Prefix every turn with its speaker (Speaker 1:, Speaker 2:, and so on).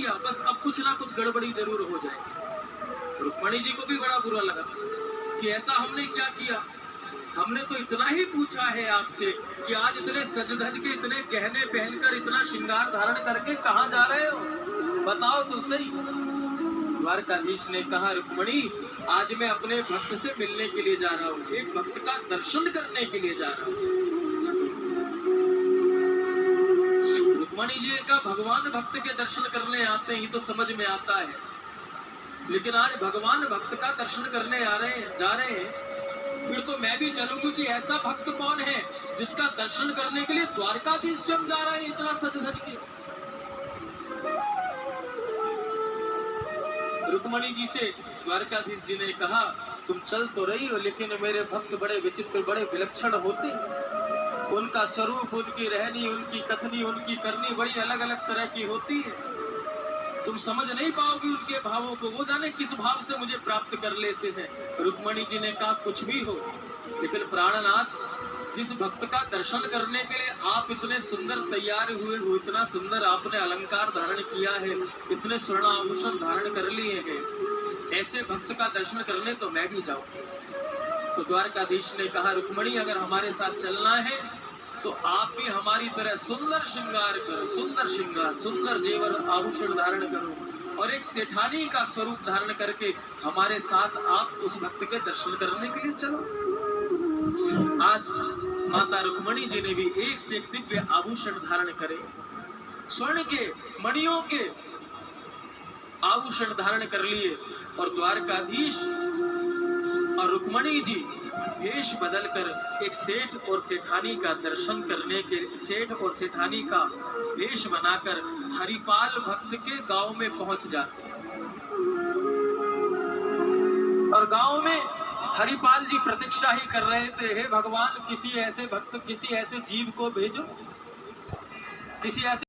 Speaker 1: किया, बस अब कुछ ना कुछ गड़बड़ी जरूर हो जाएगी। रुक्मणी जी को भी बड़ा बुरा लगा कि ऐसा हमने क्या किया, हमने तो इतना ही पूछा है आपसे कि आज इतने सज धज के, इतने गहने पहनकर, इतना श्रृंगार धारण करके कहाँ जा रहे हो, बताओ तो सही। द्वारकाधीश ने कहा, रुक्मणी आज मैं अपने भक्त से मिलने के लिए जा रहा हूँ, एक भक्त का दर्शन करने के लिए जा रहा हूँ। रुक्मणी जी का भगवान भक्त के दर्शन करने आते ही तो समझ में आता है, लेकिन आज भगवान भक्त का दर्शन करने जा रहे हैं, फिर तो मैं भी चलूंगी कि ऐसा भक्त कौन है जिसका दर्शन करने के लिए द्वारकाधीश स्वयं जा रहे हैं इतना सज धज के। रुक्मणी जी से द्वारकाधीश जी ने कहा, तुम चल तो रही हो, लेकिन मेरे भक्त बड़े विचित्र, बड़े विलक्षण होते हैं। उनका स्वरूप, उनकी रहनी, उनकी कथनी, उनकी करनी बड़ी अलग अलग तरह की होती है। तुम समझ नहीं पाओगे उनके भावों को, वो जाने किस भाव से मुझे प्राप्त कर लेते हैं। रुक्मणी जी ने कहा, कुछ भी हो, लेकिन प्राणनाथ, जिस भक्त का दर्शन करने के लिए आप इतने सुंदर तैयार हुए हो, इतना सुंदर आपने अलंकार धारण किया है, इतने स्वर्ण आभूषण धारण कर लिए हैं, ऐसे भक्त का दर्शन करने तो मैं भी जाऊं। तो द्वारकाधीश ने कहा, रुक्मणी अगर हमारे साथ चलना है तो आप भी हमारी तरह सुंदर श्रृंगार करो, सुंदर श्रृंगार, सुंदर जेवर आभूषण धारण करो और एक सेठानी का स्वरूप धारण करके हमारे साथ आप उस भक्त के दर्शन करने के लिए चलो। आज माता रुक्मणी जी ने भी एक से एक दिव्य आभूषण धारण करे, स्वर्ण के, मणियों के आभूषण धारण कर लिए, और द्वारकाधीश और रुक्मणी जी वेश बदलकर एक सेठ और सेठानी का दर्शन करने के, सेठ और सेठानी का वेश बनाकर हरिपाल भक्त के गांव में पहुंच जाते हैं। और गांव में हरिपाल जी प्रतीक्षा ही कर रहे थे, हे भगवान किसी ऐसे भक्त, किसी ऐसे जीव को भेजो, किसी ऐसे